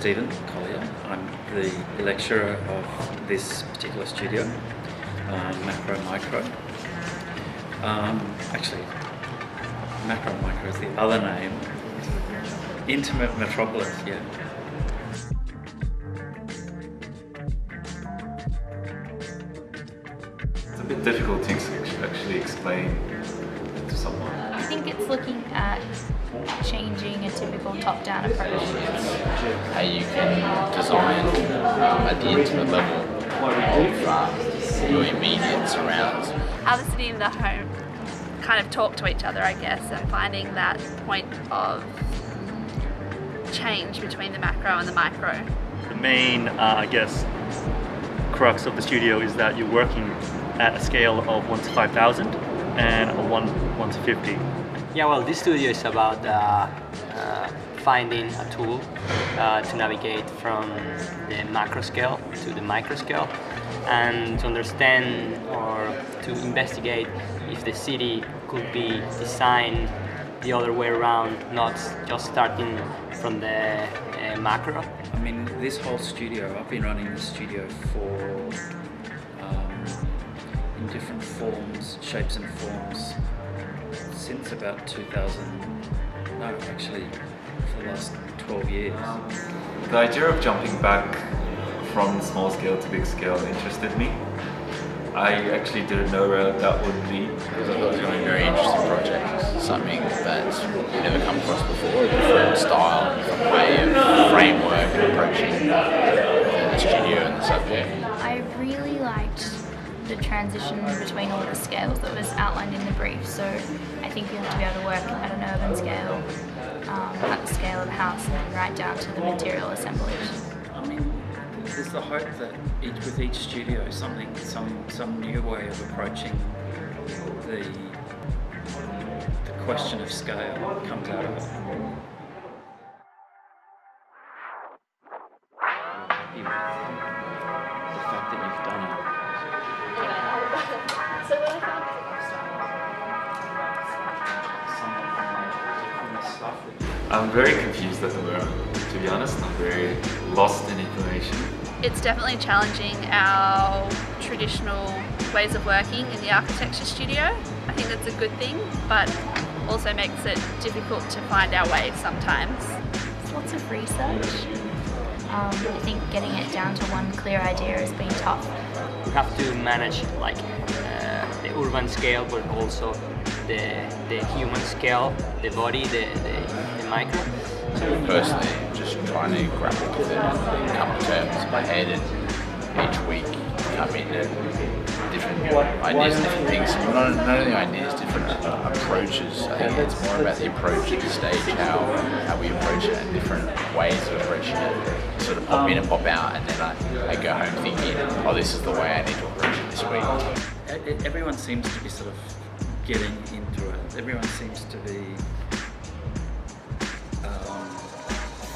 Stephen Collier. I'm the lecturer of this particular studio, Macro Micro. Actually, Macro Micro is the other name. Intimate Metropolis, yeah. It's a bit difficult to actually explain to someone. I think it's looking at changing a typical top-down approach. How you can design at the intimate level of your immediate surrounds. How the city and the home kind of talk to each other, I guess, and finding that point of change between the macro and the micro. The main, crux of the studio is that you're working at a scale of 1 to 5,000 and a 1 to 50. Yeah, well, this studio is about finding a tool to navigate from the macro scale to the micro scale and to understand or to investigate if the city could be designed the other way around, not just starting from the macro. I mean, this whole studio, I've been running this studio for in different forms, shapes and forms since about 2000, no, actually for the last 12 years. The idea of jumping back from small scale to big scale interested me. I actually didn't know where that would lead. Because I thought it was going to be a very interesting project, something that's never come across before, a different style, a different way of framework and approaching the studio and the subject. I really liked the transition between all the scales that was outlined in the brief, so I think you have to be able to work at an urban scale, at the scale of a house, and then right down to the material assemblage. I mean, there's the hope that with each studio, some new way of approaching the question of scale comes out of it. You're happy with the fact that you've done it. So what I found I'm very confused at the moment, to be honest. I'm very lost in information. it's definitely challenging our traditional ways of working in the architecture studio. I think that's a good thing, but also makes it difficult to find our way sometimes. There's lots of research. I think getting it down to one clear idea has been tough. We have to manage like the urban scale, but also the human scale, the body, the micro. So personally, just trying to grapple with it and come to terms in my head, and each week come in different ideas, different things. Not only ideas, different approaches. I think it's more about the approach at the stage, how we approach it, and different ways of approaching it. Sort of pop in and pop out, and then I go home thinking, oh, this is the way I need to approach it this week. Everyone seems to be sort of getting into it. Everyone seems to be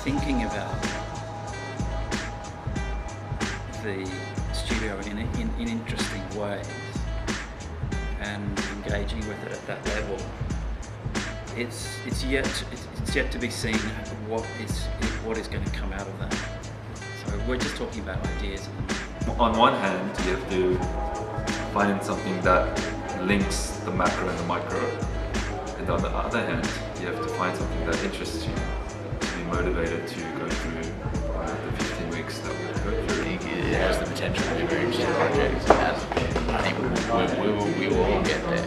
thinking about the studio in interesting ways and engaging with it at that level. It's yet to be seen what is going to come out of that. So we're just talking about ideas. On one hand, you have to find something that links the macro and the micro, and on the other hand, you have to find something that interests you, to be motivated to go through the 15 weeks that we go through. I think it has the potential to be a very interesting project, and I think we will all get there.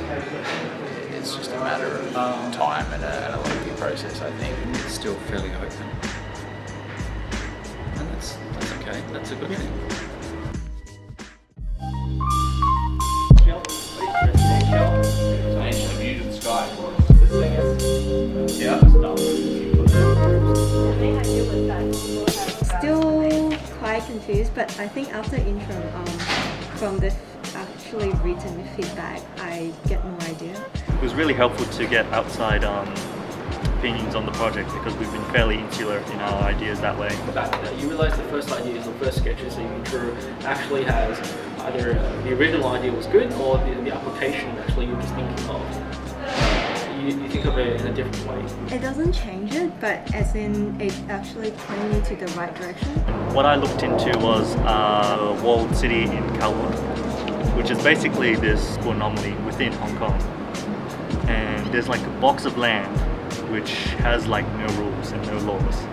It's just a matter of time and a lengthy process, I think. It's still fairly open, and that's okay. That's a good thing. Still quite confused, but I think after interim, from the actually written feedback, I get more idea. It was really helpful to get outside opinions on the project, because we've been fairly insular in our ideas that way. The fact that you realise the first ideas or first sketches that you drew actually has either the original idea was good, or the application actually you're just thinking of. you think of it in a different way? It doesn't change it, but as in it actually pointed me to the right direction. What I looked into was a walled city in Kowloon, which is basically this anomaly within Hong Kong. And there's like a box of land which has like no rules and no laws.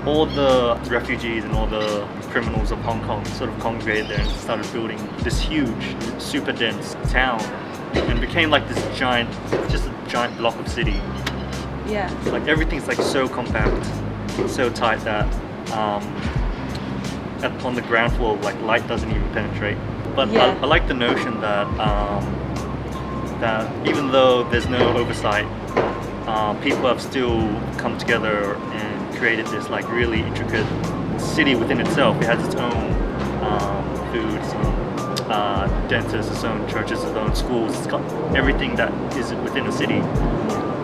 All the refugees and all the criminals of Hong Kong sort of congregated there and started building this huge, super dense town, and became like this giant, just a giant block of city. Yeah. Like everything's like so compact, so tight that on the ground floor, like light doesn't even penetrate. But Yeah. I like the notion that that even though there's no oversight, people have still come together and created this like really intricate city within itself. It has its own food, its own dentists, its own churches, its own schools. It's got everything that is within a city.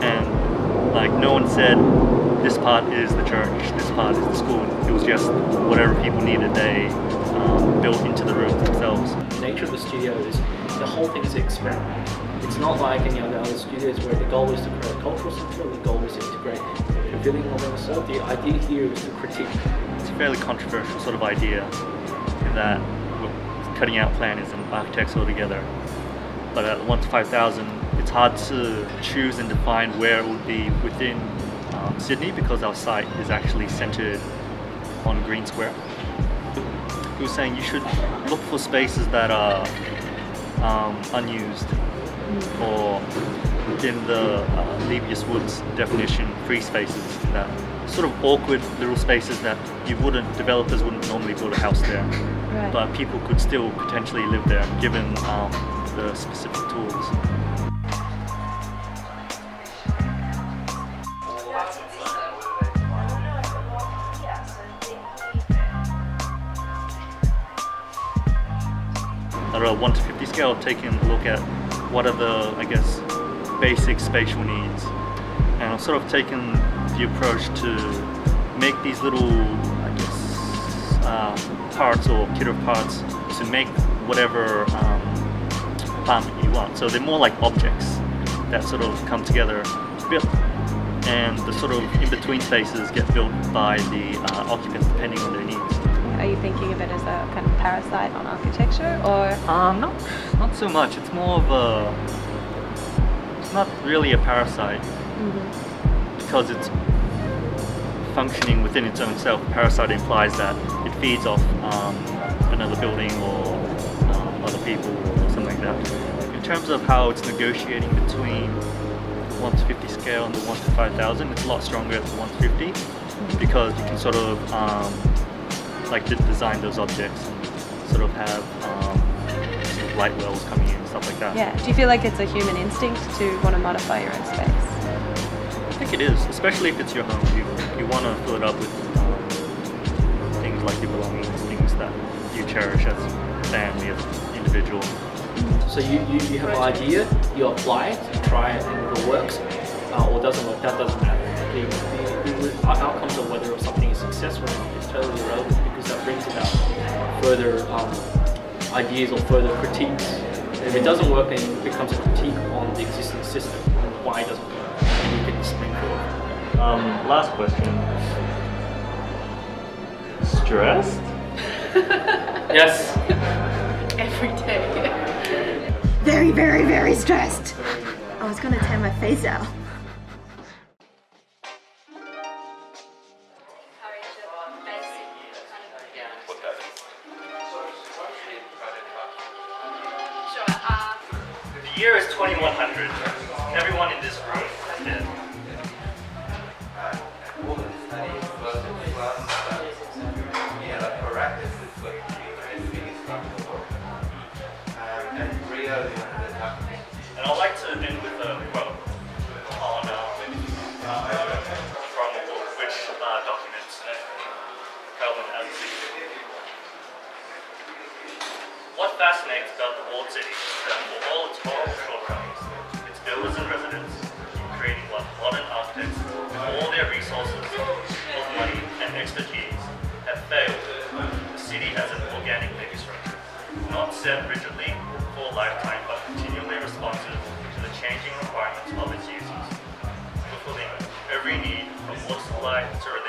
And like no one said this part is the church, this part is the school. It was just whatever people needed, they built into the rooms themselves. The nature of the studio is the whole thing is an experiment. It's not like any other studios where the goal is to create a cultural center and the goal is to integrate the pavilion within itself. The idea here is to critique. It's a fairly controversial sort of idea in that we're cutting out planners and architects altogether. But at 1 to 5,000, it's hard to choose and define where it would be within Sydney because our site is actually centered on Green Square. He was saying you should look for spaces that are unused, or in the Levius Woods definition, free spaces, that sort of awkward little spaces that developers wouldn't normally build a house there, Right. but people could still potentially live there given the specific tools. At a 1 to 50 scale, taking a look at what are the, I guess, basic spatial needs. And I've sort of taken the approach to make these little, I guess, parts or kit of parts to make whatever apartment you want. So they're more like objects that sort of come together to build. And the sort of in-between spaces get built by the occupants depending on their needs. Are you thinking of it as a kind of parasite on architecture, or? Not so much. It's more of a, it's not really a parasite because it's functioning within its own self. Parasite implies that it feeds off another building or other people or something like that. In terms of how it's negotiating between 1 to 50 scale and the 1 to 5,000, it's a lot stronger at the 1 to 50 because you can sort of like design those objects and sort of have sort of light wells coming in and stuff like that. Yeah. Do you feel like it's a human instinct to want to modify your own space? I think it is, especially if it's your home. You want to fill it up with things like your belongings, things that you cherish as a family, as an individual. So you have an idea, you apply it, you try it, and if it works or doesn't work, that doesn't matter. The outcomes of whether something is successful or not is totally irrelevant because that brings about further ideas or further critiques. And if it doesn't work, then it becomes a critique on the existing system and why it doesn't work. And you can explain forward. Last question. Stressed? Yes. Every day. Very, very, very stressed. I was gonna tear my face out. The year is 2100. Everyone in this room is dead. And I'd like to end with a quote on from a book which documents Kowloon as a city. What fascinates about the old city is that for all its horrible shortcomings, its builders and residents, in creating what modern architects, with all their resources of money and expertise, have failed. The city has an organic megastructure, not set rigidly for a lifetime, but continually responsive to the changing requirements of its users. apply to